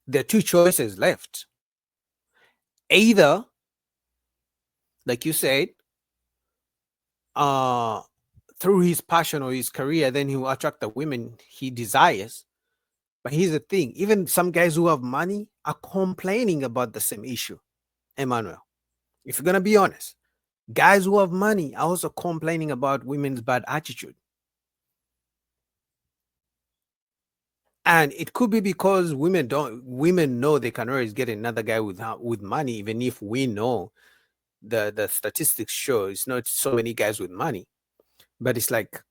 there are two choices left. Either, like you said, uh, through his passion or his career, then he will attract the women he desires. But here's the thing: even some guys who have money are complaining about the same issue. Emmanuel, if you're gonna be honest, guys who have money are also complaining about women's bad attitude. And it could be because women know they can always get another guy with money, even if we know the statistics show it's not so many guys with money. But it's like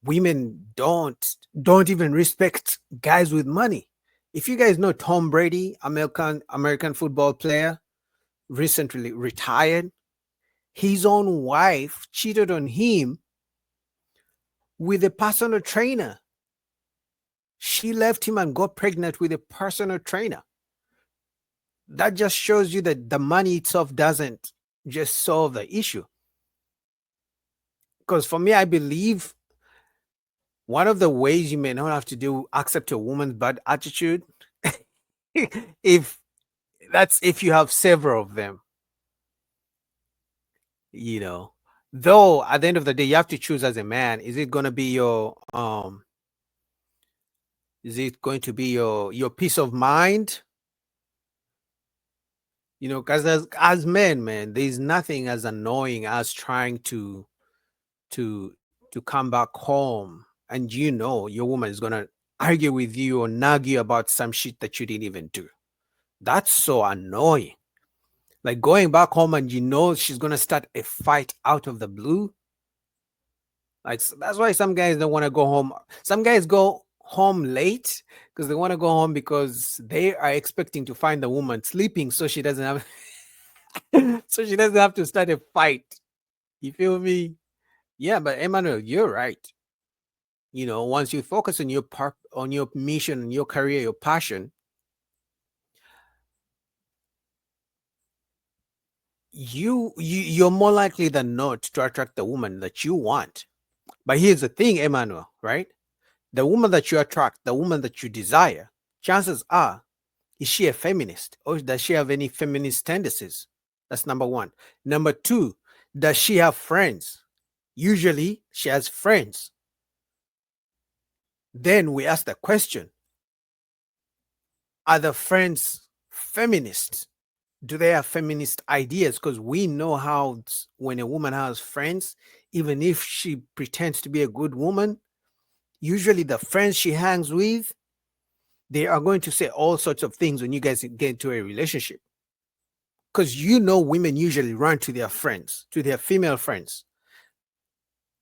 women don't even respect guys with money. If you guys know Tom Brady, American football player, recently retired, his own wife cheated on him with a personal trainer. She left him and got pregnant with a personal trainer. That just shows you that the money itself doesn't just solve the issue. Because for me, I believe one of the ways you may not have to do accept a woman's bad attitude, if if you have several of them, you know. Though at the end of the day, you have to choose as a man. Is it gonna be your peace of mind? You know, because as men, man, there's nothing as annoying as trying to to come back home and you know your woman is gonna argue with you or nag you about some shit that you didn't even do. That's so annoying. Like going back home and you know she's gonna start a fight out of the blue. Like that's why some guys don't want to go home. Some guys go home late because they want to go home because they are expecting to find the woman sleeping so she doesn't have so she doesn't have to start a fight. You feel me? Yeah, but Emmanuel, you're right. You know, once you focus on on your mission and your career, your passion, you're more likely than not to attract the woman that you want. But here's the thing, Emmanuel, right? The woman that you attract, the woman that you desire, chances are, is she a feminist or does she have any feminist tendencies? That's number one. Number two, does she have friends? Usually she has friends. Then we ask the question, are the friends feminists? Do they have feminist ideas? Because we know how when a woman has friends, even if she pretends to be a good woman, usually the friends she hangs with, they are going to say all sorts of things when you guys get into a relationship. Because you know women usually run to their friends, to their female friends.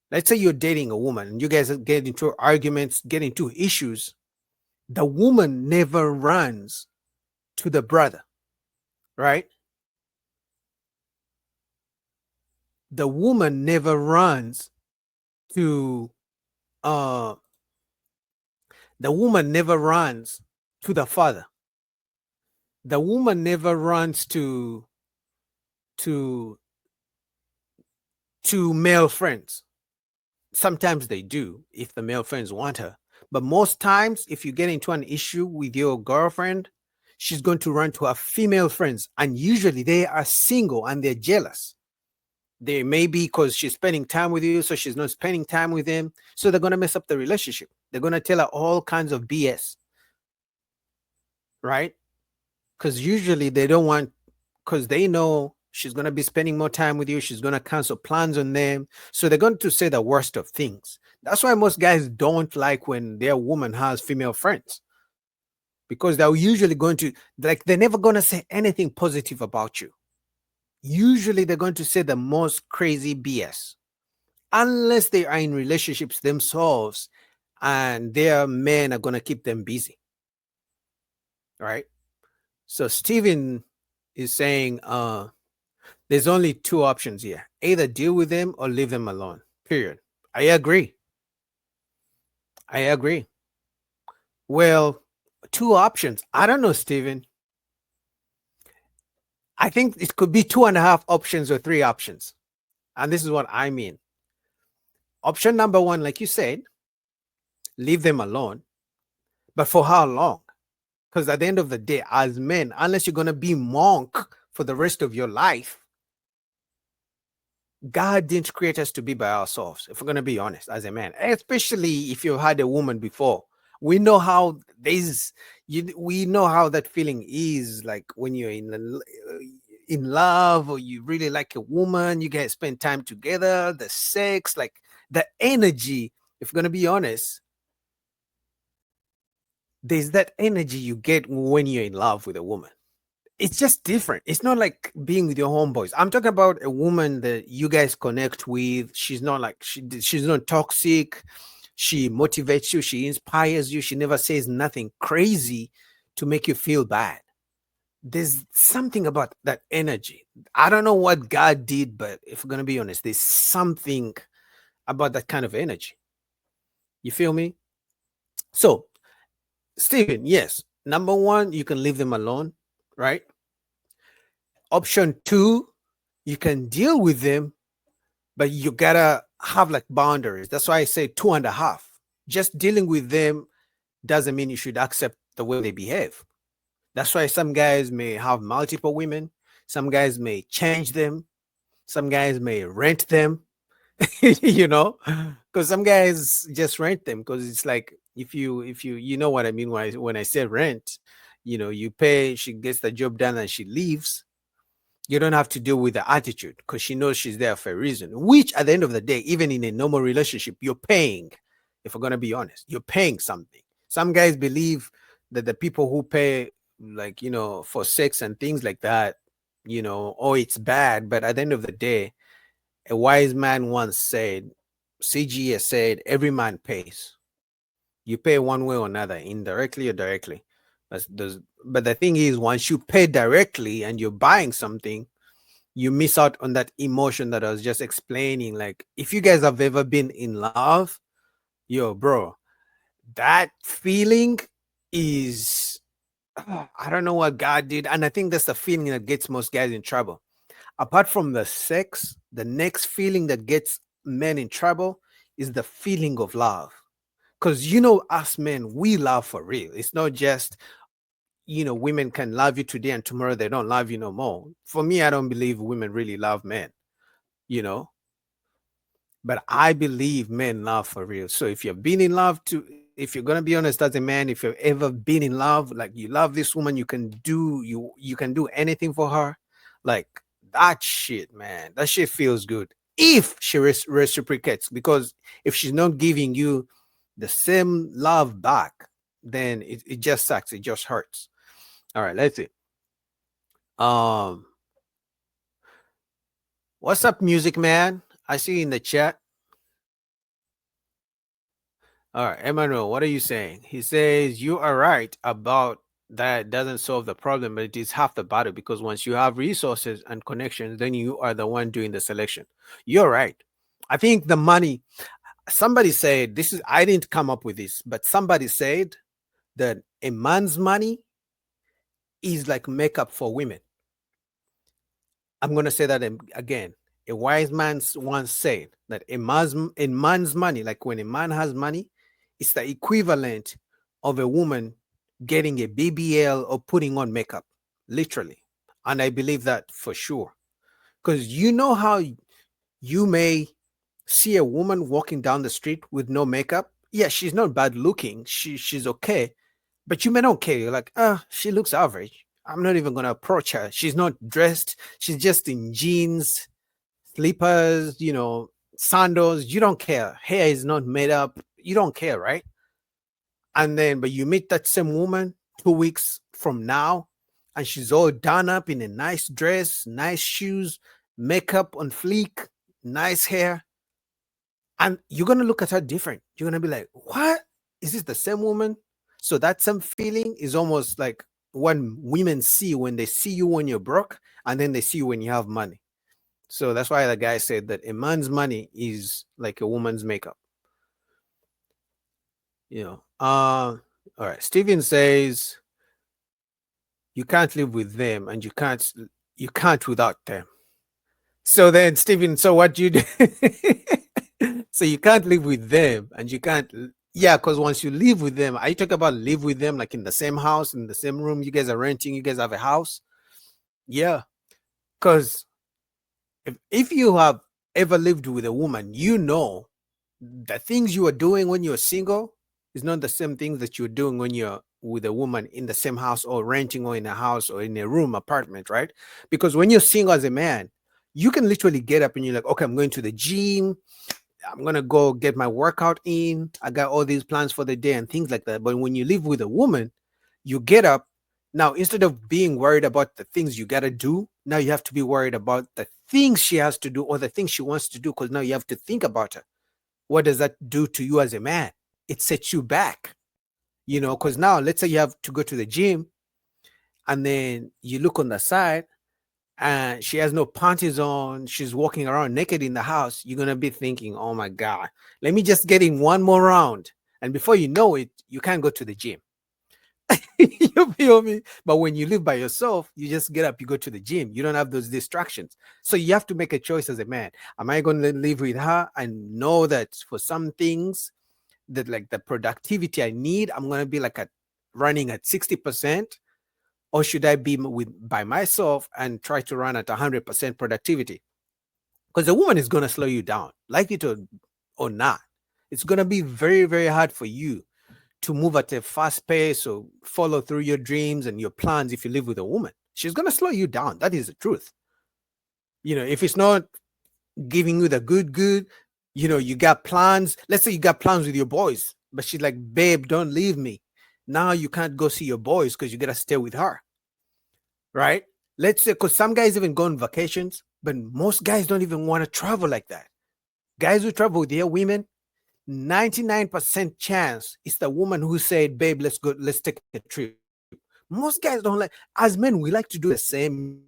Let's say you're dating a woman and you guys get into arguments, get into issues. The woman never runs to the brother, right? The woman never runs to uh the woman never runs to the father. The woman never runs to to male friends. Sometimes they do if the male friends want her. But most times, if you get into an issue with your girlfriend, she's going to run to her female friends. And usually they are single and they're jealous. They may be because she's spending time with you, so she's not spending time with him. So they're going to mess up the relationship. They're going to tell her all kinds of BS, right? Because usually they don't want, because they know she's going to be spending more time with you. She's going to cancel plans on them. So they're going to say the worst of things. That's why most guys don't like when their woman has female friends, because they're usually going to, like, they're never going to say anything positive about you. Usually they're going to say the most crazy BS, unless they are in relationships themselves and their men are going to keep them busy. Right? So Steven is saying there's only two options here: either deal with them or leave them alone. Period. I agree. I agree. Well, two options. I don't know, Steven. I think it could be two and a half options or three options. And this is what I mean. Option number one, like you said, leave them alone. But for how long? Because at the end of the day, as men, unless you're gonna be monk for the rest of your life, God didn't create us to be by ourselves. If we're gonna be honest, as a man, especially if you had a woman before, we know how this. We know how that feeling is like when you're in love or you really like a woman. You guys spend time together. The sex, like the energy. If we're gonna be honest, there's that energy you get when you're in love with a woman. It's just different. It's not like being with your homeboys. I'm talking about a woman that you guys connect with. She's not like she's not toxic. She motivates you. She inspires you. She never says nothing crazy to make you feel bad. There's something about that energy. I don't know what God did, but if we're gonna be honest, there's something about that kind of energy. You feel me? So, Stephen, yes. Number one, you can leave them alone, right? Option two, you can deal with them, but you gotta have like boundaries. That's why I say two and a half. Just dealing with them doesn't mean you should accept the way they behave. That's why some guys may have multiple women, some guys may change them, some guys may rent them, you know, because some guys just rent them because it's like if you know what I mean when I say rent, you pay, she gets the job done and she leaves. You don't have to deal with the attitude because she knows she's there for a reason, which at the end of the day, even in a normal relationship, you're paying. If we're going to be honest, you're paying something. Some guys believe that the people who pay, like, for sex and things like that, oh, it's bad. But at the end of the day, a wise man once said, CG has said, every man pays. You pay one way or another, indirectly or directly. But the thing is, once you pay directly and you're buying something, you miss out on that emotion that I was just explaining. Like, if you guys have ever been in love, yo, bro, that feeling is, I don't know what God did. And I think that's the feeling that gets most guys in trouble. Apart from the sex, the next feeling that gets men in trouble is the feeling of love. Because, us men, we love for real. It's not just, women can love you today and tomorrow they don't love you no more. For me, I don't believe women really love men, you know, but I believe men love for real. So if you've been in love if you're gonna be honest as a man, if you've ever been in love, like you love this woman, you can do anything for her, like that shit, man. That shit feels good if she reciprocates. Because if she's not giving you the same love back, then it just sucks. It just hurts. All right, let's see. Um, what's up, Music Man? I see you in the chat. All right, Emanuel, what are you saying? He says you are right about that. Doesn't solve the problem, but it is half the battle, because once you have resources and connections, then you are the one doing the selection. You're right. I think the money. Somebody said this is. I didn't come up with this, but somebody said that a man's money is like makeup for women. I'm going to say that again. A wise man once said that a man's money, like when a man has money, it's the equivalent of a woman getting a BBL or putting on makeup, literally. And I believe that for sure. Because you know how you may see a woman walking down the street with no makeup. Yeah, she's not bad looking. She's okay. But you may not care. You're like, she looks average. I'm not even gonna approach her. She's not dressed. She's just in jeans, slippers, sandals. You don't care. Hair is not made up. You don't care, right? And then, but you meet that same woman 2 weeks from now, and she's all done up in a nice dress, nice shoes, makeup on fleek, nice hair. And you're gonna look at her different. You're gonna be like, what? Is this the same woman? So that same feeling is almost like what women see when they see you when you're broke, and then they see you when you have money. So that's why the guy said that a man's money is like a woman's makeup. All right. Steven says you can't live with them, and you can't without them. So then, Steven, so what you do? So you can't live with them, and Yeah, because once you live with them, are you talking about live with them like in the same house, in the same room? You guys are renting, you guys have a house. Yeah, because if you have ever lived with a woman, you know the things you are doing when you're single is not the same things that you're doing when you're with a woman in the same house or renting or in a house or in a room apartment, right? Because when you're single as a man, you can literally get up and you're like, okay, I'm going to the gym, I'm gonna go get my workout in. I got all these plans for the day and things like that. But when you live with a woman, you get up. Now, instead of being worried about the things you gotta do, now you have to be worried about the things she has to do or the things she wants to do, because now you have to think about her. What does that do to you as a man? It sets you back, because now let's say you have to go to the gym and then you look on the side and she has no panties on, she's walking around naked in the house, you're gonna be thinking, oh my God, let me just get in one more round. And before you know it, you can't go to the gym. You feel me? But when you live by yourself, you just get up, you go to the gym. You don't have those distractions. So you have to make a choice as a man. Am I going to live with her and know that for some things that like the productivity I need, I'm going to be like at running at 60%? Or should I be with by myself and try to run at 100% productivity? Because a woman is going to slow you down, like it or not. It's going to be very, very hard for you to move at a fast pace or follow through your dreams and your plans if you live with a woman. She's going to slow you down. That is the truth. If it's not giving you the good, you got plans. Let's say you got plans with your boys, but she's like, babe, don't leave me. Now you can't go see your boys because you got to stay with her. Right? Let's say, because some guys even go on vacations, but most guys don't even want to travel like that. Guys who travel with their women, 99% chance it's the woman who said, babe, let's take a trip. Most guys don't like, as men, we like to do the same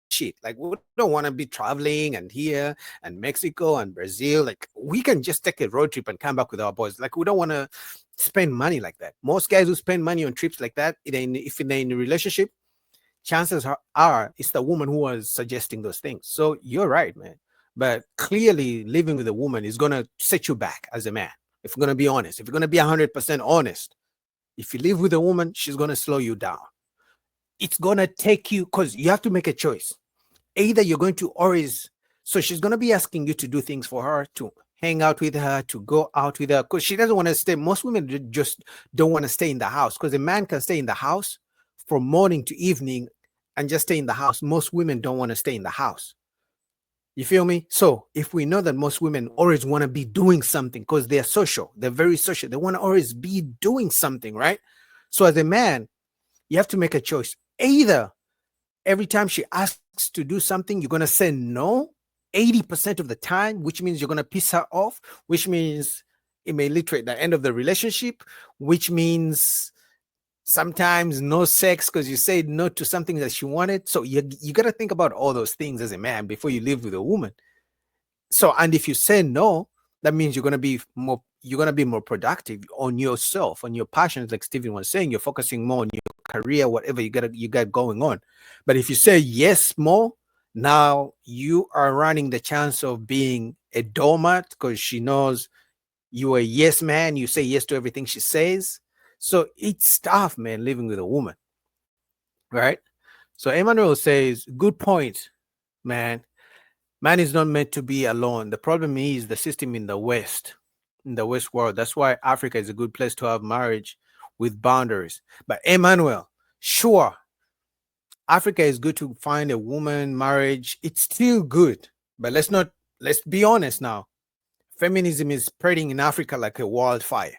shit. Like, we don't want to be traveling and here and Mexico and Brazil. Like, we can just take a road trip and come back with our boys. Like, we don't want to spend money like that. Most guys who spend money on trips like that, if they're in a relationship, chances are it's the woman who was suggesting those things. So you're right, man. But clearly, living with a woman is gonna set you back as a man. If you're gonna be honest, if you're gonna be 100% honest, if you live with a woman, she's gonna slow you down. It's gonna take you, because you have to make a choice. Either you're going to always, so she's gonna be asking you to do things for her, to hang out with her, to go out with her, because she doesn't want to stay. Most women just don't want to stay in the house, because a man can stay in the house from morning to evening and just stay in the house. Most women don't want to stay in the house. You feel me? So if we know that most women always want to be doing something because they're social, they're very social, they want to always be doing something, right? So as a man, you have to make a choice. Either every time she asks to do something, you're going to say no 80% of the time, which means you're going to piss her off, which means it may lead to the end of the relationship, which means sometimes no sex because you said no to something that she wanted. So you got to think about all those things as a man before you live with a woman. So, and if you say no, that means you're going to be more productive on yourself, on your passions, like Steven was saying. You're focusing more on your career, whatever you got going on. But if you say yes more, now you are running the chance of being a doormat, because she knows you are a yes man. You say yes to everything she says. So it's tough, man, living with a woman, right? So Emmanuel says, good point, man. Man is not meant to be alone. The problem is the system in the West world. That's why Africa is a good place to have marriage with boundaries. But Emmanuel, sure, Africa is good to find a woman marriage. It's still good. But let's be honest now. Feminism is spreading in Africa like a wildfire.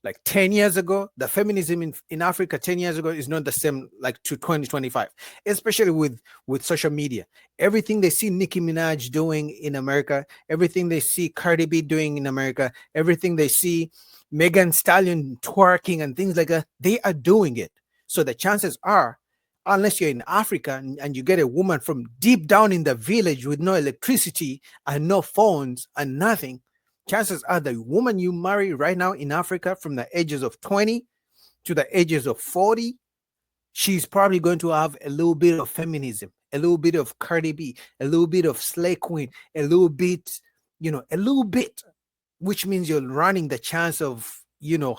Like 10 years ago, the feminism in Africa 10 years ago is not the same like to 2025, especially with social media. Everything they see Nicki Minaj doing in America, everything they see Cardi B doing in America, everything they see Megan Stallion twerking and things like that, they are doing it. So the chances are, unless you're in Africa and you get a woman from deep down in the village with no electricity and no phones and nothing, chances are the woman you marry right now in Africa from the ages of 20 to the ages of 40, she's probably going to have a little bit of feminism, a little bit of Cardi B, a little bit of Slay Queen, a little bit, a little bit, which means you're running the chance of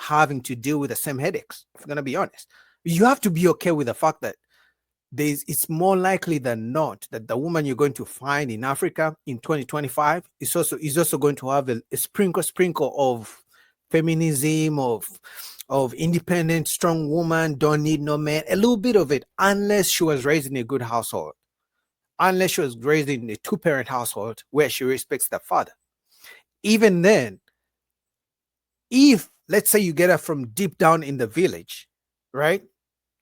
having to deal with the same headaches. If we're gonna be honest, you have to be okay with the fact that it's more likely than not that the woman you're going to find in Africa in 2025 is also going to have a sprinkle of feminism, of independent, strong woman, don't need no man, a little bit of it, unless she was raised in a good household, unless she was raised in a two-parent household where she respects the father. Even then, if let's say you get her from deep down in the village, right?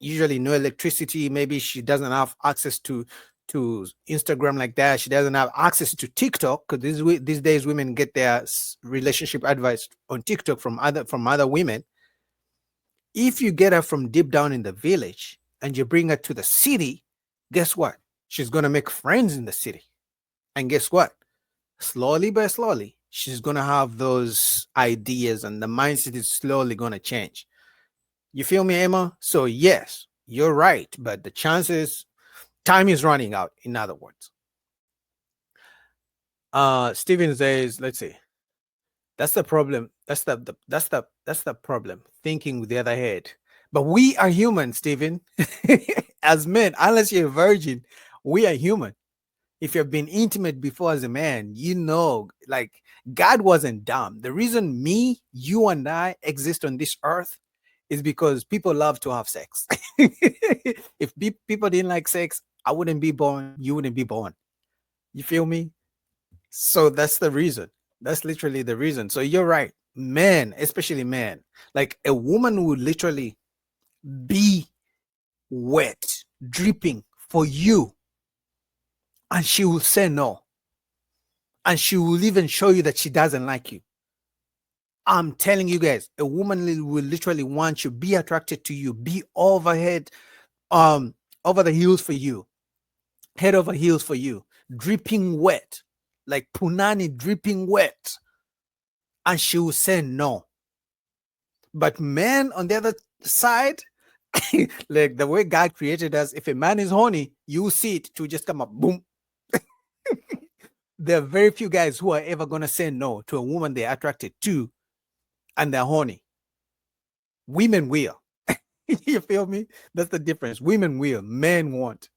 Usually no electricity, maybe she doesn't have access to Instagram like that, she doesn't have access to TikTok, because these days women get their relationship advice on TikTok from other women. If you get her from deep down in the village and you bring her to the city, guess what? She's going to make friends in the city. And guess what? Slowly by slowly, she's going to have those ideas and the mindset is slowly going to change. You feel me, Emma? So yes, you're right, but the chances, time is running out, in other words. Steven says, let's see. That's the problem. That's the problem. Thinking with the other head. But we are human, Stephen. As men, unless you're a virgin, we are human. If you've been intimate before as a man, like God wasn't dumb. The reason me, you, and I exist on this earth is because people love to have sex. If people didn't like sex, I wouldn't be born. You wouldn't be born. You feel me? So that's the reason. That's literally the reason. So you're right. Men, especially men, like a woman would literally be wet, dripping for you, and she will say no. And she will even show you that she doesn't like you. I'm telling you guys, a woman will literally want you, be attracted to you, be overhead, over the heels for you, head over heels for you, dripping wet, like punani dripping wet. And she will say no. But men on the other side, like the way God created us, if a man is horny, you see it to just come up, boom. There are very few guys who are ever going to say no to a woman they're attracted to and they're horny. Women will. You feel me? That's the difference. Women will, men won't.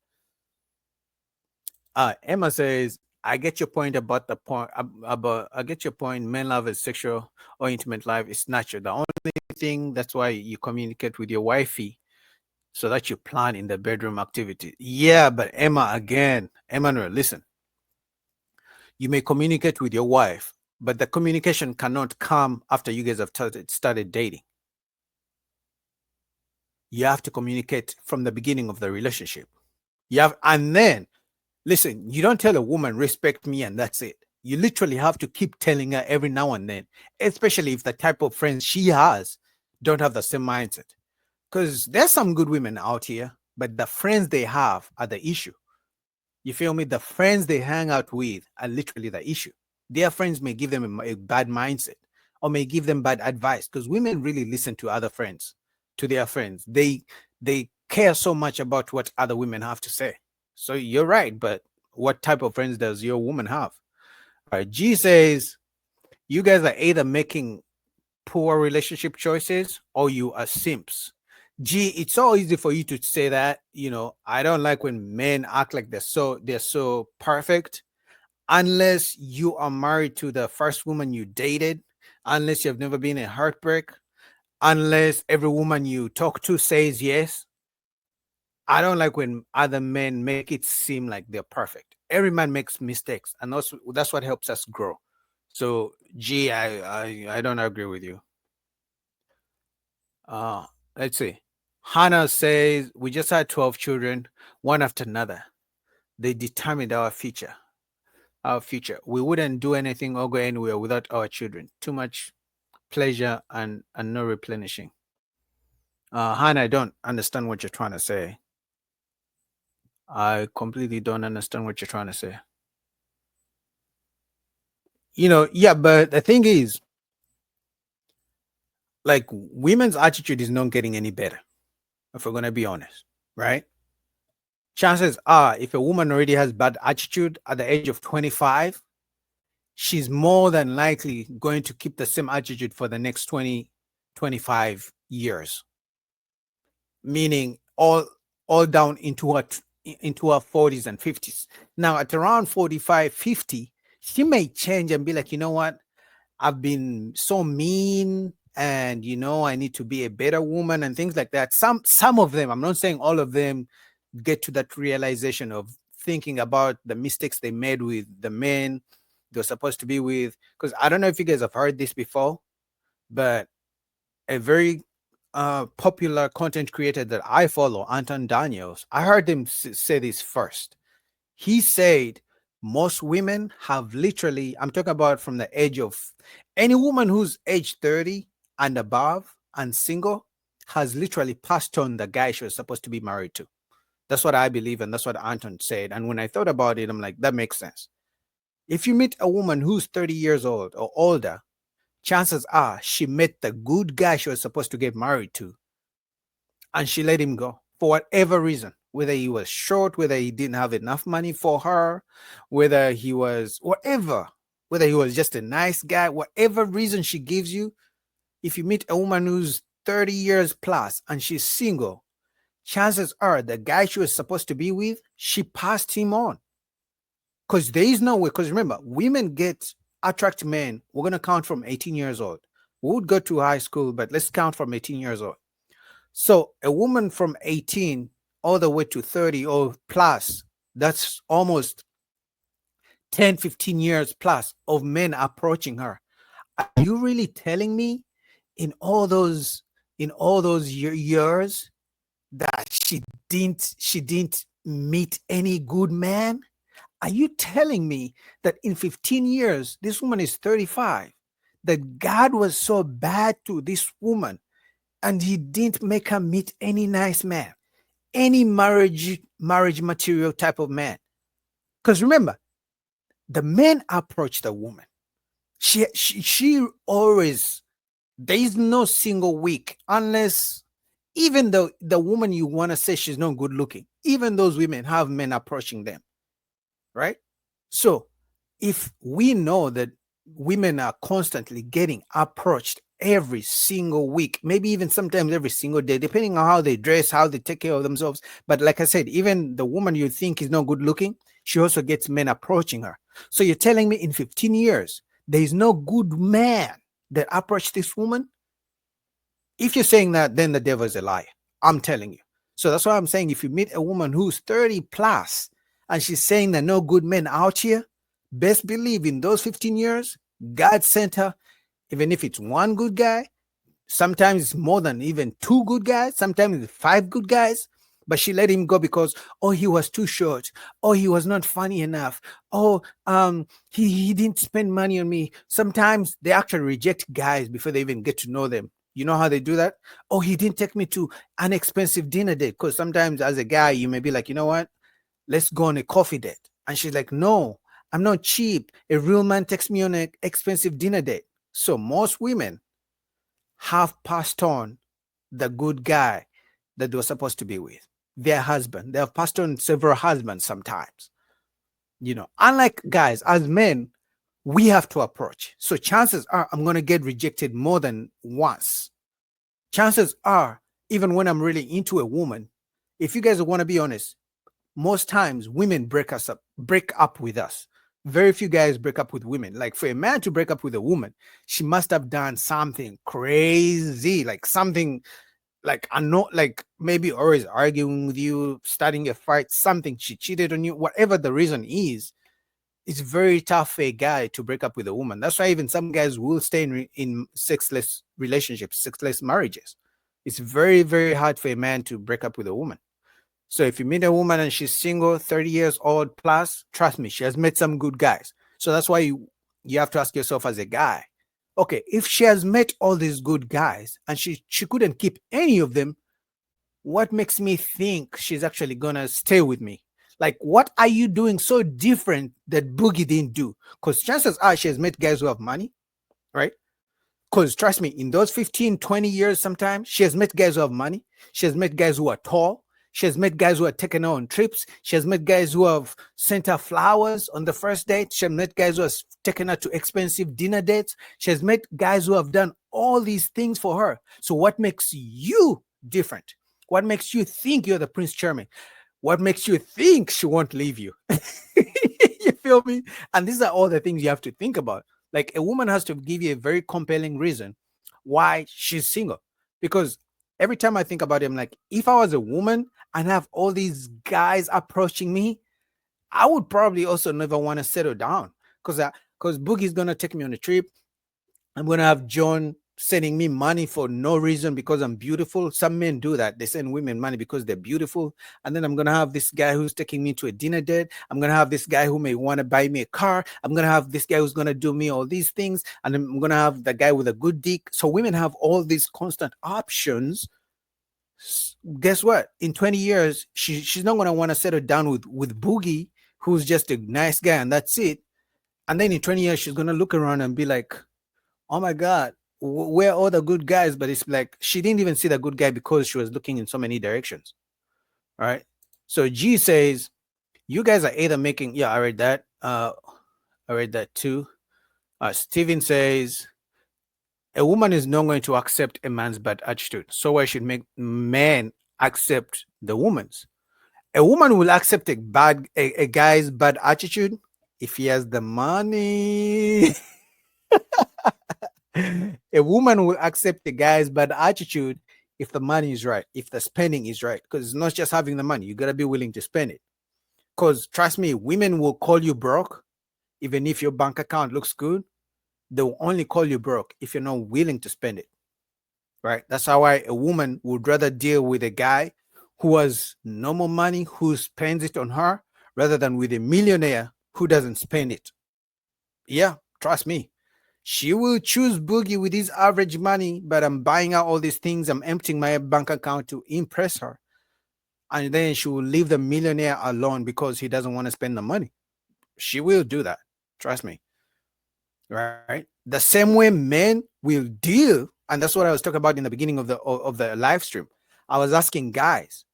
Emma says, I get your point about the point about I get your point. Men love a sexual or intimate life. It's natural. The only thing, that's why you communicate with your wifey so that you plan in the bedroom activity. Yeah, but Emma, again, Emanuel, listen. You may communicate with your wife, but the communication cannot come after you guys have started dating. You have to communicate from the beginning of the relationship. And then listen, you don't tell a woman, respect me, and that's it. You literally have to keep telling her every now and then, especially if the type of friends she has don't have the same mindset. Because there's some good women out here, but the friends they have are the issue. You feel me? The friends they hang out with are literally the issue. Their friends may give them a bad mindset or may give them bad advice, because women really listen to other friends, to their friends. They care so much about what other women have to say. So you're right, but what type of friends does your woman have? All right, G says, you guys are either making poor relationship choices or you are simps. G, it's so easy for you to say that. I don't like when men act like they're so perfect, unless you are married to the first woman you dated, unless you've never been in heartbreak, unless every woman you talk to says yes. I don't like when other men make it seem like they're perfect. Every man makes mistakes, and that's what helps us grow. So, G, I don't agree with you. Let's see. Hannah says, we just had 12 children, one after another. They determined our future. Our future. We wouldn't do anything or go anywhere without our children. Too much pleasure and no replenishing. Hannah, I don't understand what you're trying to say. I completely don't understand what you're trying to say. Yeah, but the thing is, like, women's attitude is not getting any better, if we're going to be honest, right? Chances are, if a woman already has bad attitude at the age of 25, she's more than likely going to keep the same attitude for the next 20, 25 years, meaning all down into her 40s and 50s. Now at around 45, 50, she may change and be like, you know what? I've been so mean, and I need to be a better woman and things like that. Some of them, I'm not saying all of them, get to that realization of thinking about the mistakes they made with the men they're supposed to be with. Because I don't know if you guys have heard this before, but a very popular content creator that I follow, Anton Daniels, I heard him say this first. He said most women have literally, I'm talking about from the age of any woman who's age 30 and above and single, has literally passed on the guy she was supposed to be married to. That's what I believe, and that's what Anton said. And when I thought about it, I'm like, that makes sense. If you meet a woman who's 30 years old or older, chances are she met the good guy she was supposed to get married to, and she let him go for whatever reason, whether he was short, whether he didn't have enough money for her, whether he was whatever, whether he was just a nice guy, whatever reason she gives you. If you meet a woman who's 30 years plus and she's single, chances are the guy she was supposed to be with, she passed him on. Because there is no way, because remember, women attract men. We're going to count from 18 years old. We would go to high school, but let's count from 18 years old. So a woman from 18 all the way to 30 or plus, that's almost 10, 15 years plus of men approaching her. Are you really telling me in all those years that she didn't meet any good man? Are you telling me that in 15 years, this woman is 35, that God was so bad to this woman and he didn't make her meet any nice man, any marriage material type of man? Because remember, the men approach the woman. She always, there is no single week, unless, even though the woman you want to say she's not good looking, even those women have men approaching them, right? So if we know that women are constantly getting approached every single week, maybe even sometimes every single day, depending on how they dress, how they take care of themselves. But like I said, even the woman you think is not good looking, she also gets men approaching her. So you're telling me in 15 years, there is no good man that approached this woman? If you're saying that, then the devil is a liar. I'm telling you. So that's why I'm saying, if you meet a woman who's 30 plus and she's saying that no good men out here, best believe in those 15 years, God sent her, even if it's one good guy, sometimes it's more than even two good guys, sometimes it's five good guys, but she let him go because, oh, he was too short. Oh, he was not funny enough. Oh, he didn't spend money on me. Sometimes they actually reject guys before they even get to know them. You know how they do that? Oh, he didn't take me to an expensive dinner date. Because sometimes as a guy, you may be like, you know what? Let's go on a coffee date. And she's like, no, I'm not cheap. A real man takes me on an expensive dinner date. So most women have passed on the good guy that they were supposed to be with, their husband. They have passed on several husbands sometimes. Unlike guys, as men, we have to approach. So chances are I'm going to get rejected more than once. Chances are, even when I'm really into a woman, if you guys want to be honest, most times women break up with us. Very few guys break up with women. Like, for a man to break up with a woman, she must have done something crazy, like something like, I know, like maybe always arguing with you, starting a fight, something, she cheated on you, whatever the reason is. It's very tough for a guy to break up with a woman. That's why even some guys will stay in sexless relationships, sexless marriages. It's very, very hard for a man to break up with a woman. So if you meet a woman and she's single, 30 years old plus, trust me, she has met some good guys. So that's why you have to ask yourself as a guy, okay, if she has met all these good guys and she couldn't keep any of them, what makes me think she's actually gonna stay with me? Like, what are you doing so different that Boogie didn't do? Because chances are she has met guys who have money, right? Because trust me, in those 15, 20 years, sometimes she has met guys who have money. She has met guys who are tall. She has met guys who are taken her on trips. She has met guys who have sent her flowers on the first date. She has met guys who have taken her to expensive dinner dates. She has met guys who have done all these things for her. So what makes you different? What makes you think you're the Prince Charming? What makes you think she won't leave you? You feel me? And these are all the things you have to think about. Like a woman has to give you a very compelling reason why she's single. Because every time I think about it, I'm like, if I was a woman and have all these guys approaching me, I would probably also never want to settle down. Because Boogie's gonna take me on a trip. I'm gonna have John sending me money for no reason because I'm beautiful. Some men do that. They send women money because they're beautiful. And then I'm gonna have this guy who's taking me to a dinner date. I'm gonna have this guy who may want to buy me a car. I'm gonna have this guy who's gonna do me all these things. And I'm gonna have the guy with a good dick. So women have all these constant options. Guess what? In 20 years, she's not gonna want to settle down with Boogie, who's just a nice guy, and that's it. And then in 20 years, she's gonna look around and be like, oh my God, where are all the good guys? But it's like she didn't even see the good guy because she was looking in so many directions. All right. So G says, you guys are either making, yeah, I read that. I read that too. Steven says, a woman is not going to accept a man's bad attitude. So why should make men accept the woman's? A woman will accept a guy's bad attitude if he has the money. A woman will accept the guy's bad attitude if the money is right, if the spending is right. Because it's not just having the money, you gotta be willing to spend it. Because trust me, women will call you broke even if your bank account looks good. They'll only call you broke if you're not willing to spend it. Right? That's how a woman would rather deal with a guy who has normal money, who spends it on her, rather than with a millionaire who doesn't spend it. Yeah, trust me. She will choose Boogie with his average money, but I'm buying out all these things. I'm emptying my bank account to impress her. And then she will leave the millionaire alone because he doesn't want to spend the money. She will do that. Trust me. Right? The same way men will deal, and that's what I was talking about in the beginning of the live stream. I was asking guys.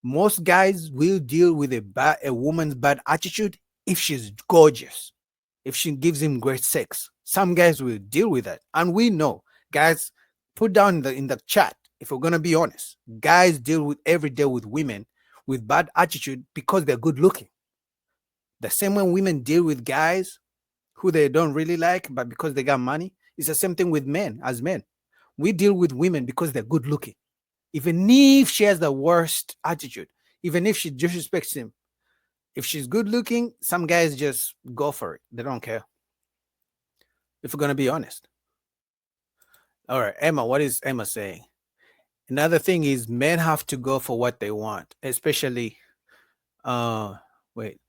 Most guys will deal with a woman's bad attitude if she's gorgeous, if she gives him great sex. Some guys will deal with that. And we know, guys, put down in the chat, if we're going to be honest, guys deal with every day with women with bad attitude because they're good looking. The same way women deal with guys who they don't really like, but because they got money, it's the same thing with men as men. We deal with women because they're good looking. Even if she has the worst attitude, even if she disrespects him, if she's good looking, some guys just go for it. They don't care. If we're going to be honest. All right, Emma, what is Emma saying? Another thing is men have to go for what they want, especially, wait,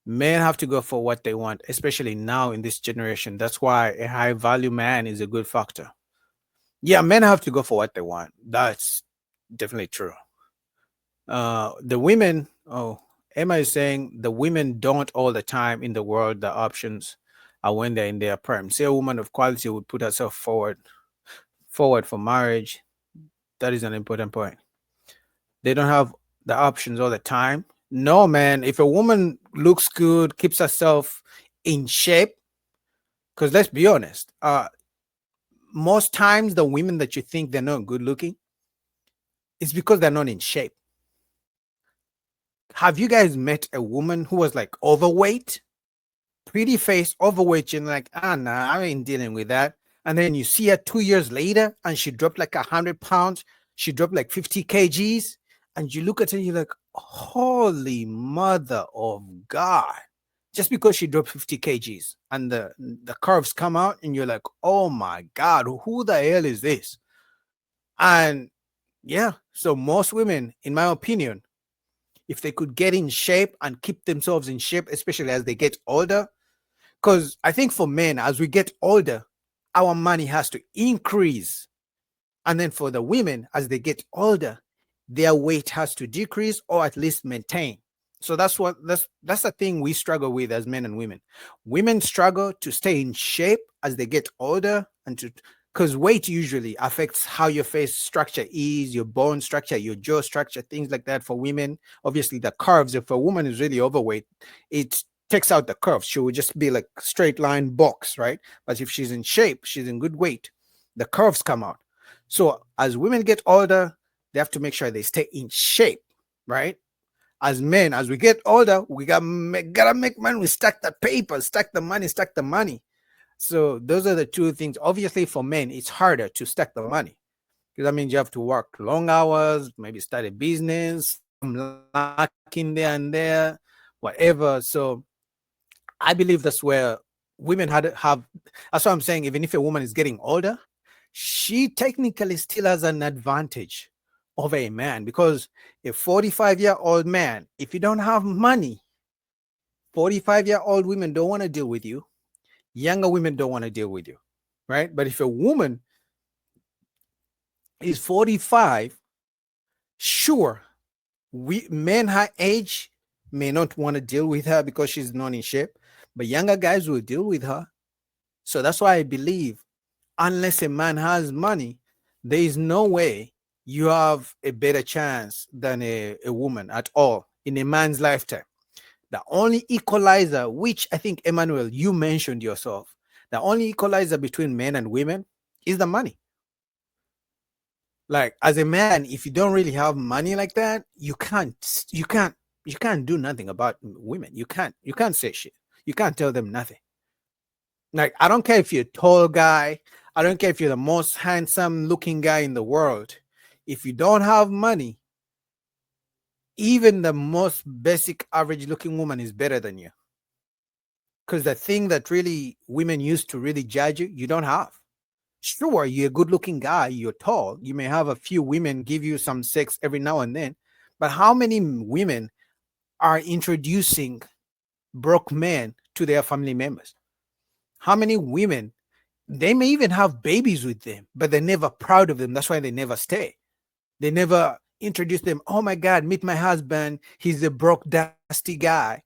men have to go for what they want, especially now in this generation. That's why a high value man is a good factor. Yeah, men have to go for what they want. That's definitely true. The women, oh, Emma is saying the women don't all the time in the world. The options are when they're in their prime. Say a woman of quality would put herself forward for marriage. That is an important point. They don't have the options all the time. No, man. If a woman looks good, keeps herself in shape, because let's be honest, most times the women that you think they're not good looking, it's because they're not in shape. Have you guys met a woman who was like overweight, pretty face, overweight? You're like, nah, I ain't dealing with that. And then you see her 2 years later and she dropped like 100 pounds. She dropped like 50 kgs. And you look at her and you're like, holy mother of God. Just because she dropped 50 kgs and the curves come out and you're like, oh my God, who the hell is this? And yeah, so most women, in my opinion, if they could get in shape and keep themselves in shape, especially as they get older, because I think for men, as we get older, our money has to increase. And then for the women, as they get older, their weight has to decrease or at least maintain. So that's the thing we struggle with as men and women. Women struggle to stay in shape as they get older and because weight usually affects how your face structure is, your bone structure, your jaw structure, things like that. For women, obviously the curves. If a woman is really overweight, it takes out the curves. She will just be like straight line box, right? But if she's in shape, she's in good weight, the curves come out. So as women get older, they have to make sure they stay in shape, right? As men, as we get older, we gotta make money. We stack the paper, stack the money, stack the money. So those are the two things. Obviously, for men, it's harder to stack the money because that means you have to work long hours, maybe start a business, some luck in there and there, whatever. So I believe that's where women have. That's what I'm saying. Even if a woman is getting older, she technically still has an advantage over a man because a 45-year-old man, if you don't have money, 45-year-old women don't want to deal with you. Younger women don't want to deal with you, right? But if a woman is 45, sure, we men her age may not want to deal with her because she's not in shape, but younger guys will deal with her. So that's why I believe unless a man has money, there is no way you have a better chance than a woman at all in a man's lifetime. The only equalizer, which I think, Emmanuel, you mentioned yourself, the only equalizer between men and women is the money. Like as a man, if you don't really have money like that, you can't do nothing about women. You can't say shit. You can't tell them nothing. Like I don't care if you're a tall guy, I don't care if you're the most handsome looking guy in the world. If you don't have money, even the most basic average looking woman is better than you. Because the thing that really women used to really judge you, you don't have. Sure, you're a good looking guy, you're tall, you may have a few women give you some sex every now and then, but how many women are introducing broke men to their family members? How many women, they may even have babies with them, but they're never proud of them. That's why they never stay. They never introduce them. Oh my God, meet my husband. He's a broke, dusty guy.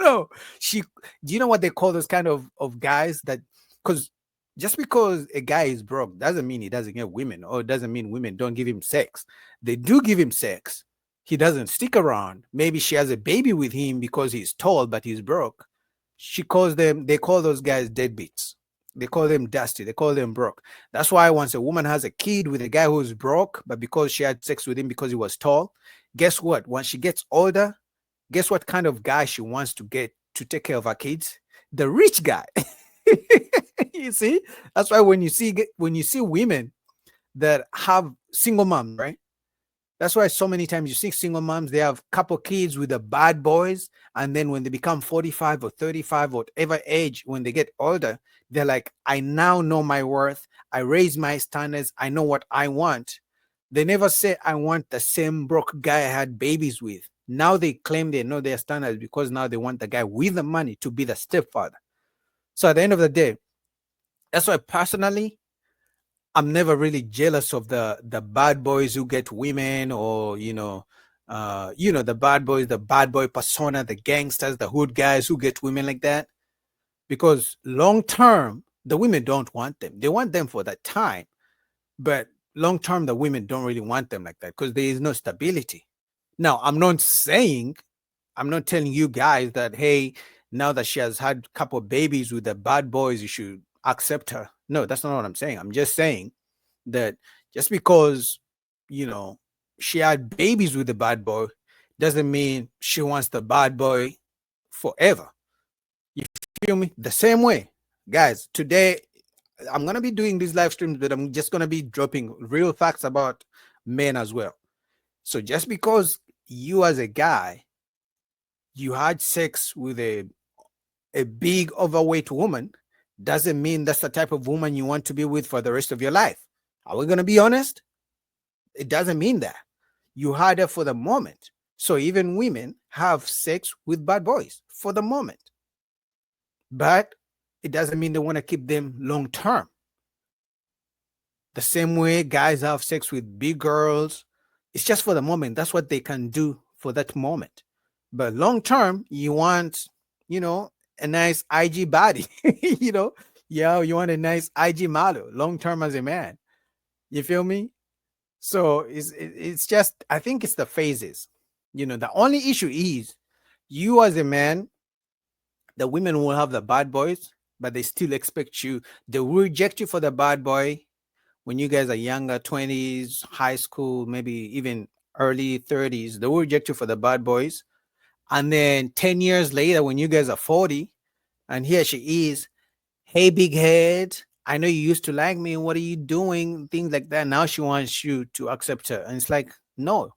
No, she. Do you know what they call those kind of guys that? Because just because a guy is broke doesn't mean he doesn't get women, or doesn't mean women don't give him sex. They do give him sex. He doesn't stick around. Maybe she has a baby with him because he's tall but he's broke. She calls them. They call those guys deadbeats. They call them dusty. They call them broke. That's why once a woman has a kid with a guy who's broke, but because she had sex with him because he was tall, guess what? When she gets older, guess what kind of guy she wants to get to take care of her kids? The rich guy. You see? That's why when you see women that have single moms, right? That's why so many times you see single moms, they have couple kids with the bad boys, and then when they become 45 or 35 or whatever age, when they get older, they're like, I now know my worth. I raise my standards. I know what I want. They never say, I want the same broke guy I had babies with. Now they claim they know their standards because now they want the guy with the money to be the stepfather. So at the end of the day, that's why personally, I'm never really jealous of the bad boys who get women, or the bad boys, the bad boy persona, the gangsters, the hood guys who get women like that. Because long term, the women don't want them. They want them for that time, but long term, the women don't really want them like that because there is no stability. Now, I'm not telling you guys that, hey, now that she has had a couple of babies with the bad boys, you should accept her. No, that's not what I'm saying. I'm just saying that just because, you know, she had babies with the bad boy doesn't mean she wants the bad boy forever. You feel me? The same way. Guys, today I'm going to be doing these live streams, but I'm just going to be dropping real facts about men as well. So just because you as a guy, you had sex with a big overweight woman doesn't mean that's the type of woman you want to be with for the rest of your life. Are we going to be honest? It doesn't mean that. You had her for the moment. So even women have sex with bad boys for the moment. But it doesn't mean they want to keep them long term. The same way guys have sex with big girls, it's just for the moment. That's what they can do for that moment. But long term, you want, a nice IG body. Yo, you want a nice IG model, long term as a man. You feel me? So it's just, I think it's the phases. The only issue is you as a man, the women will have the bad boys, but they still expect you. They will reject you for the bad boy when you guys are younger, 20s, high school, maybe even early 30s. They will reject you for the bad boys. And then 10 years later, when you guys are 40, and here she is, hey, big head, I know you used to like me. What are you doing? Things like that. Now she wants you to accept her. And it's like, no,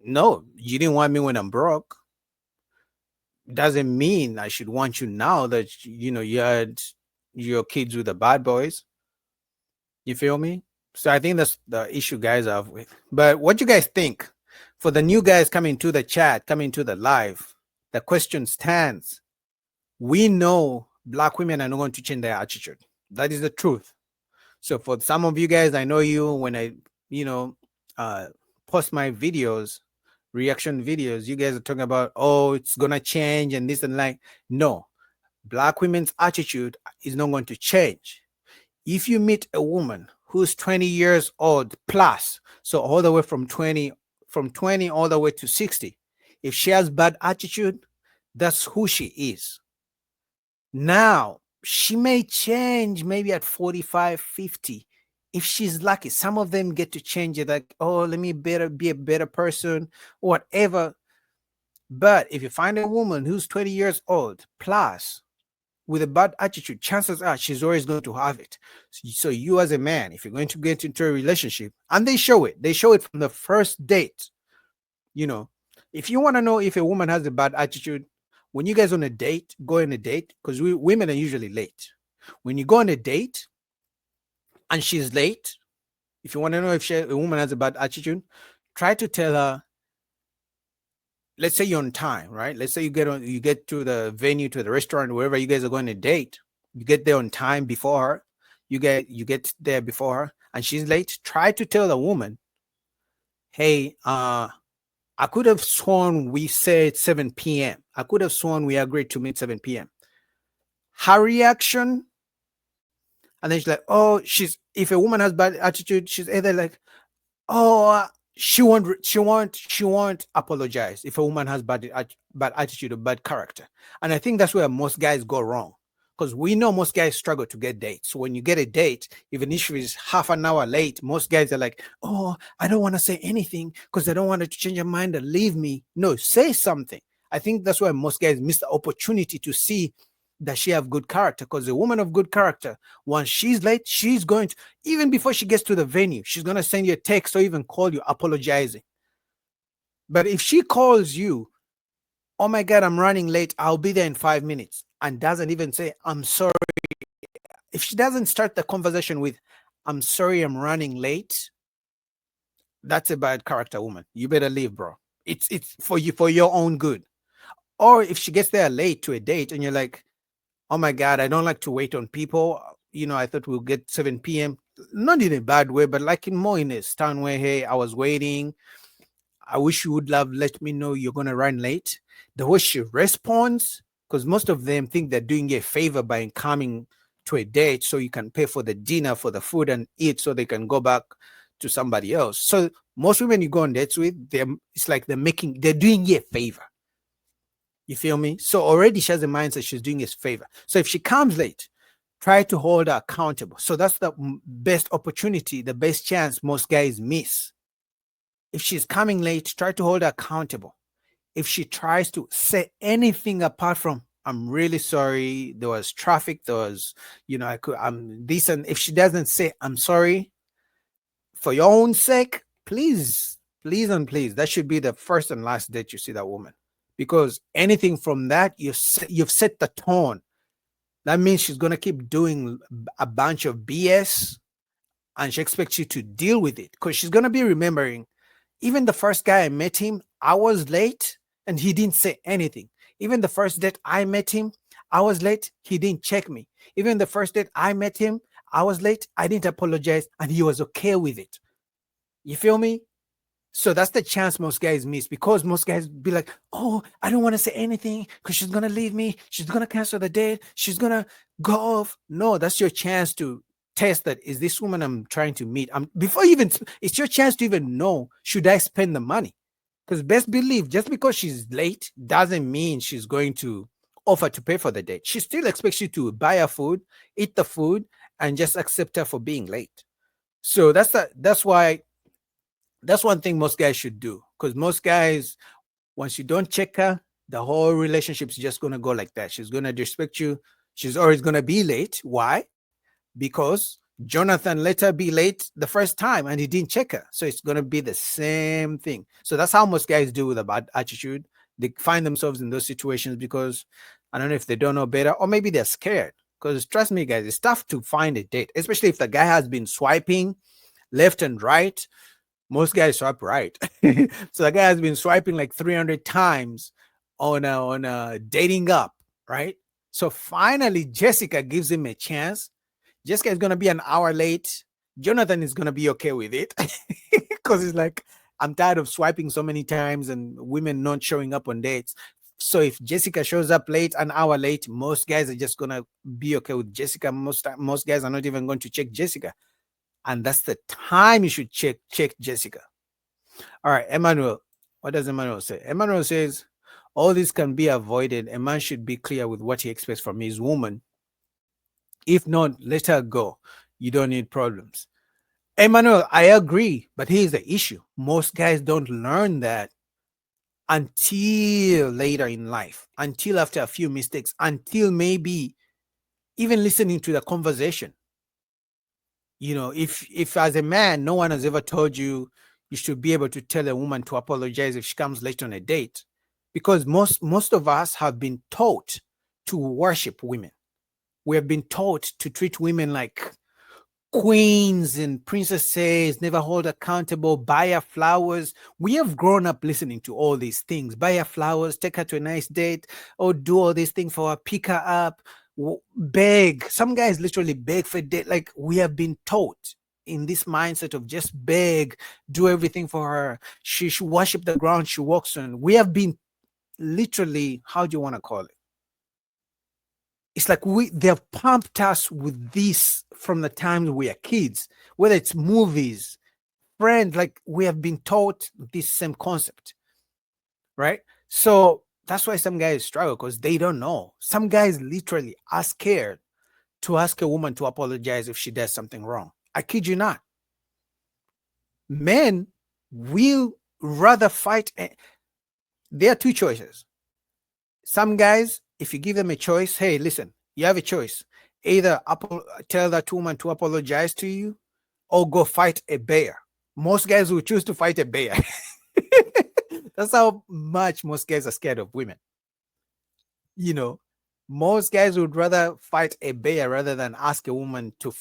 no, you didn't want me when I'm broke. Doesn't mean I should want you now that, you had your kids with the bad boys. You feel me? So I think that's the issue guys have with. But what you guys think? For the new guys coming to the chat, coming to the live, the question stands. We know black women are not going to change their attitude. That is the truth. So for some of you guys, I know you when I, you know, uh, post my videos, reaction videos, you guys are talking about, oh, it's gonna change and this and like. No, black women's attitude is not going to change. If you meet a woman who's 20 years old plus, so all the way from 20 all the way to 60, if she has bad attitude, that's who she is. Now, she may change maybe at 45, 50. If she's lucky, some of them get to change it like, oh, let me be a better person, whatever. But if you find a woman who's 20 years old plus with a bad attitude, chances are she's always going to have it. So you as a man, if you're going to get into a relationship, and they show it from the first date, you know, if you want to know if a woman has a bad attitude, when you guys on a date, go on a date, because women are usually late. When you go on a date and she's late, if you want to know if a woman has a bad attitude, try to tell her, let's say you're on time, right? Let's say you get to the venue, to the restaurant, wherever you guys are going to date. You get there on time before her. You get there before her, and she's late. Try to tell the woman, hey, I could have sworn we said 7 p.m. I could have sworn we agreed to meet 7 p.m. Her reaction, and then she's like, oh, if a woman has bad attitude, she's either like, oh, she won't apologize if a woman has bad attitude or bad character. And I think that's where most guys go wrong, because we know most guys struggle to get dates. So when you get a date, even if it's half an hour late, most guys are like, oh, I don't want to say anything because I don't want her to change her mind and leave me. No, say something. I think that's why most guys miss the opportunity to see that she have good character, because a woman of good character, once she's late, she's going to, even before she gets to the venue, she's going to send you a text or even call you apologizing. But if she calls you, oh my God, I'm running late, I'll be there in 5 minutes, and doesn't even say, I'm sorry. If she doesn't start the conversation with, I'm sorry, I'm running late, that's a bad character woman. You better leave, bro. It's for you, for your own good. Or if she gets there late to a date and you're like, oh my God, I don't like to wait on people. I thought we'll get 7 p.m. Not in a bad way, but like more in a stern way. Hey, I was waiting. I wish you would have let me know you're going to run late. The way she responds, because most of them think they're doing you a favor by coming to a date so you can pay for the dinner, for the food and eat so they can go back to somebody else. So most women you go on dates with, it's like they're doing you a favor. You feel me? So already she has a mindset she's doing us a favor. So if she comes late, try to hold her accountable. So that's the best opportunity, the best chance most guys miss. If she's coming late, try to hold her accountable. If she tries to say anything apart from, I'm really sorry, there was traffic, there was, I'm this, and if she doesn't say, I'm sorry, for your own sake, please, please and please, that should be the first and last date you see that woman. Because anything from that, you've set the tone. That means she's going to keep doing a bunch of BS, and she expects you to deal with it, because she's going to be remembering, even the first guy I met him, I was late and he didn't say anything. Even the first date I met him, I was late, he didn't check me. Even the first date I met him, I was late, I didn't apologize, and he was okay with it. You feel me? So that's the chance most guys miss, because most guys be like, oh, I don't want to say anything because she's gonna leave me, she's gonna cancel the date, she's gonna go off. No, that's your chance to test that, is this woman I'm trying to meet. Before you even, it's your chance to even know, should I spend the money? Because best believe, just because she's late doesn't mean she's going to offer to pay for the date. She still expects you to buy her food, eat the food, and just accept her for being late. So that's one thing most guys should do. Because most guys, once you don't check her, the whole relationship's just gonna go like that. She's gonna disrespect you. She's always gonna be late. Why? Because Jonathan let her be late the first time and he didn't check her. So it's gonna be the same thing. So that's how most guys do with a bad attitude. They find themselves in those situations because I don't know if they don't know better, or maybe they're scared. Because trust me, guys, it's tough to find a date, especially if the guy has been swiping left and right. Most guys swipe right. So the guy has been swiping like 300 times on a dating app, right? So finally Jessica gives him a chance. Jessica is gonna be an hour late. Jonathan is gonna be okay with it because he's like, I'm tired of swiping so many times and women not showing up on dates. So if Jessica shows up late, an hour late, most guys are just gonna be okay with Jessica. Most guys are not even going to check Jessica, and that's the time you should check Jessica. All right, Emmanuel. What does Emmanuel say? Emmanuel says, all this can be avoided. A man should be clear with what he expects from his woman. If not, let her go. You don't need problems. Emmanuel, I agree, but here's the issue. Most guys don't learn that until later in life, until after a few mistakes, until maybe even listening to the conversation. If as a man, no one has ever told you you should be able to tell a woman to apologize if she comes late on a date, because most of us have been taught to worship women. We have been taught to treat women like queens and princesses, never hold accountable, buy her flowers. We have grown up listening to all these things: buy her flowers, take her to a nice date, or do all these things for her, pick her up, beg. Some guys literally beg for date. Like, we have been taught in this mindset of just beg, do everything for her. She should worship the ground she walks on. We have been literally, how do you want to call it? It's like they have pumped us with this from the times we are kids, whether it's movies, friends. Like, we have been taught this same concept, right? So that's why some guys struggle, because they don't know. Some guys literally are scared to ask a woman to apologize if she does something wrong. I kid you not. Men will rather fight. There are two choices. Some guys, if you give them a choice, hey, listen, you have a choice. Either tell that woman to apologize to you, or go fight a bear. Most guys will choose to fight a bear. That's how much most guys are scared of women. You know, most guys would rather fight a bear rather than ask a woman to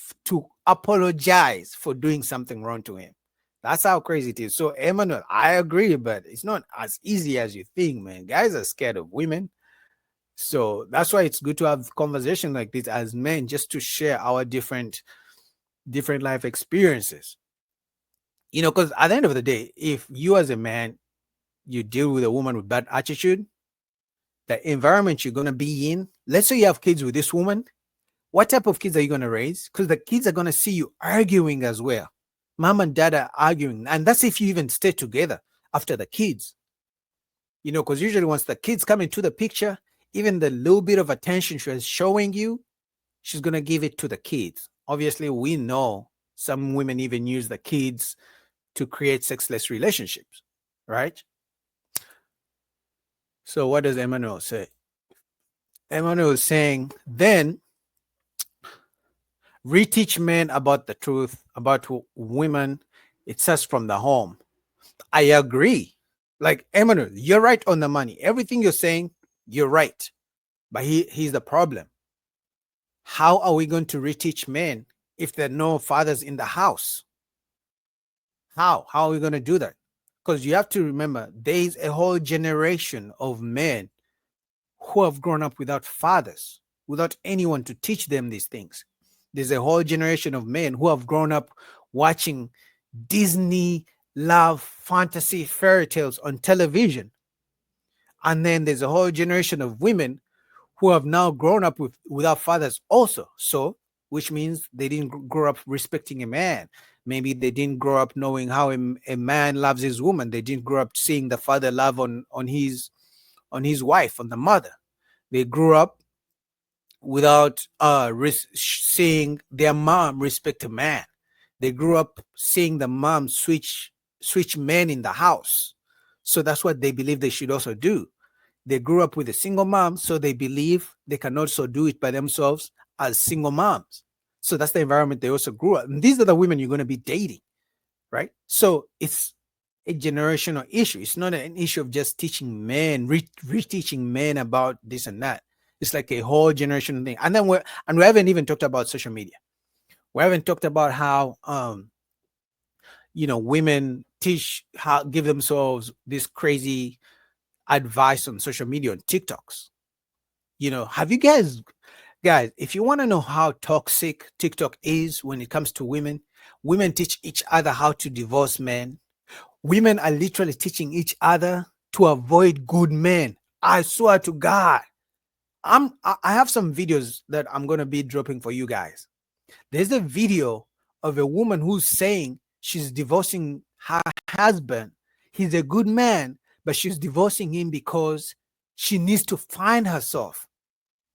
apologize for doing something wrong to him. That's how crazy it is. So, Emmanuel, I agree, but it's not as easy as you think, man. Guys are scared of women. So that's why it's good to have conversation like this as men, just to share our different life experiences. Because at the end of the day, if you as a man, you deal with a woman with bad attitude, the environment you're going to be in, let's say you have kids with this woman, what type of kids are you going to raise? Because the kids are going to see you arguing as well. Mom and dad are arguing. And that's if you even stay together after the kids. Because usually once the kids come into the picture, even the little bit of attention she was showing you, she's going to give it to the kids. Obviously, we know some women even use the kids to create sexless relationships, right? So what does Emmanuel say? Emmanuel is saying, then reteach men about the truth, about women. It starts from the home. I agree. Like, Emmanuel, you're right on the money. Everything you're saying, you're right. But here's the problem. How are we going to reteach men if there are no fathers in the house? How are we going to do that? Because you have to remember, there's a whole generation of men who have grown up without fathers, without anyone to teach them these things. There's a whole generation of men who have grown up watching Disney love fantasy fairy tales on television. And then there's a whole generation of women who have now grown up without fathers also. So, which means they didn't grow up respecting a man. Maybe they didn't grow up knowing how a man loves his woman. They didn't grow up seeing the father love on his wife, on the mother. They grew up without seeing their mom respect a man. They grew up seeing the mom switch men in the house. So that's what they believe they should also do. They grew up with a single mom, so they believe they can also do it by themselves as single moms. So that's the environment they also grew up. And these are the women you're going to be dating, right? So it's a generational issue. It's not an issue of just teaching men, reteaching men about this and that. It's like a whole generational thing. And then we haven't even talked about social media. We haven't talked about how women give themselves this crazy advice on social media, on TikToks. Have you guys, if you want to know how toxic TikTok is when it comes to women teach each other how to divorce men. Women are literally teaching each other to avoid good men. I swear to God. I have some videos that I'm going to be dropping for you guys. There's a video of a woman who's saying she's divorcing her husband. He's a good man, but she's divorcing him because she needs to find herself.